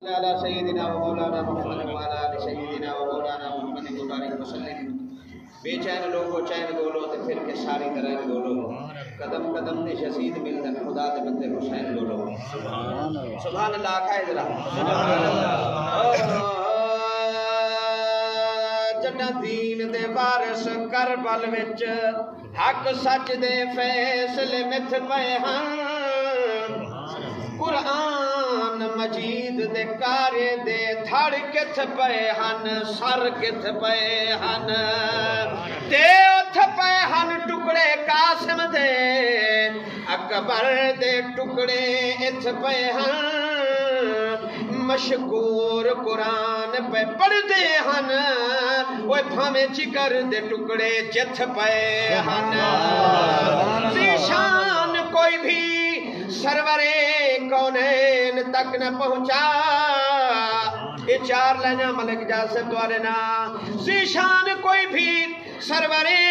على سيدنا ومولانا محمد وعلى آل سيدنا ومولانا محمد مبارک وسلم۔ بے چین لوگو چین گولو تے پھر کے ساری طرح گولو، قدم قدم نے شسید ملدن خدا دے بندے حسین گولو۔ سبحان اللہ آکھائے ذرا جنہ دین دے وارث کربل وچ حق سچ دے فیصلے مت پئے ہن، قرآن مجید دے کارے دے دھڑ کت پئے ہن، سر کت پئے ہن، تے اتھ پئے ہن ٹکڑے قاسم دے، اکبر دے ٹکڑے اتھ پئے ہن، مشکور قرآن پہ پڑھ دے ہن، وہ بھامے چکر دے ٹکڑے جتھ پئے ہن۔ ذیشان کوئی بھی سرورے کونین تک نہ پہنچا، یہ چار لائنہ ملک جاسر دوارے نا۔ ذیشان کوئی بھی سرورے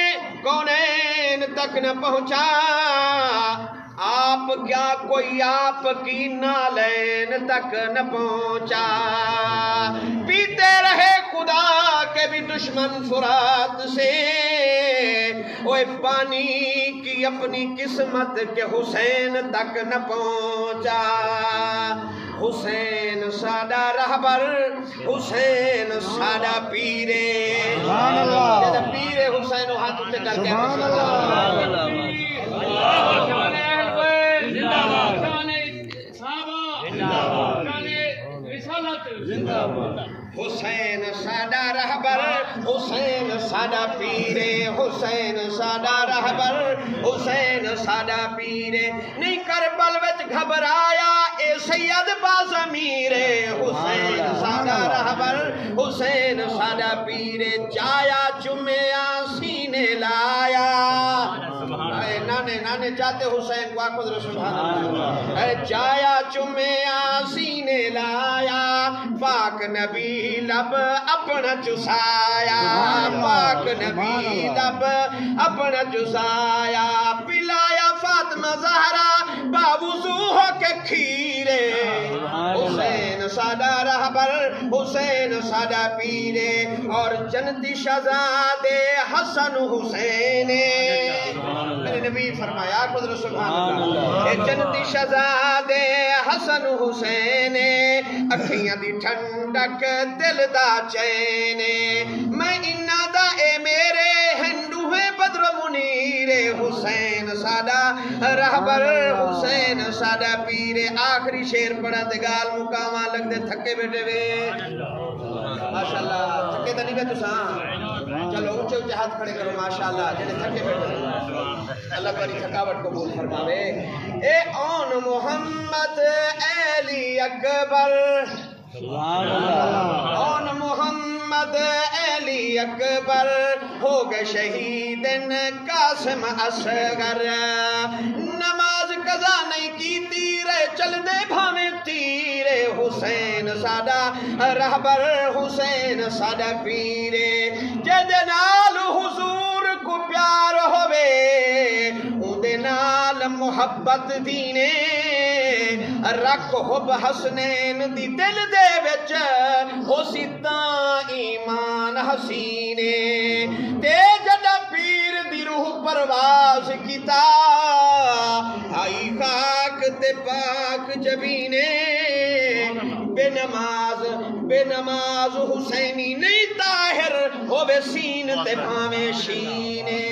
کونین تک نہ پہنچا، آپ کیا کوئی آپ کی نالین تک نہ پہنچا، پیتے رہے خدا کے بھی دشمن فرات سے، وہ پانی کی اپنی قسمت کے حسین تک نہ پہنچا۔ حسین سادہ رہبر، حسین سادہ پیرے، پیرے حسین ہاتھ اٹھے کر کے حسین سادہ رہبر، حسین سادہ پیرے، حسین سادہ رہبر، حسین سادہ پیرے، نہیں کربل وچ گھبرایا اے سید بازمیرے، حسین سادہ رہبر، حسین سادہ پیرے، جایا چمیا سینے لایا، نانے نانے چاہتے حسین کو آخذ سبحان اللہ، جایا چمیا سینے لایا، پاک نبی لب اپنا چسایا، پاک نبی لب اپنا چسایا، پلایا فاطمہ زہرا باوضو ہو کے کھیرے، حسین سادہ رہبر، حسین سادہ پیرے، اور جنتی شہزادے حسن حسین، میرے نبی فرمایا قدر سبحان اللہ، جنتی شہزادے حسن حسین، اکھیاں دی ٹھنڈک دل دا چین، میں انہا دا اے میرے ہندوے بدر منیر، حسین سادہ رہبر، حسین سادہ پیرے۔ آخری شیر پڑھا دے گال مقامہ لگ دے تھکے بیٹے وے، ماشاءاللہ تھکے تا نہیں بے تو ساں، چلو اونچے اونچے ہاتھ کھڑے کرو ماشاءاللہ، جنہیں تھکے بیٹے اللہ باری تھکاوٹ قبول فرماوے۔ اے اون محمد علی اکبر، اون محمد علی اکبر، ہو گئے شہیدن قاسم اصغر، نماز قضا نہیں کی تیرے چل دے بھامے تیرے، حسین سادہ رہبر، حسین سادہ پیرے، جدے نال حضور کو پیار ہوئے، اندے نال محبت دینے، رکھ حب حسنین دی دل دے وچ، ہو سیداں ایمان حسینے، تے جدہ پیر دی روح پرواز کیتا، آئی خاک تے پاک جبینے، بے نماز حسینی نہیں طاہر، ہو بے سین تے بھامے شینے۔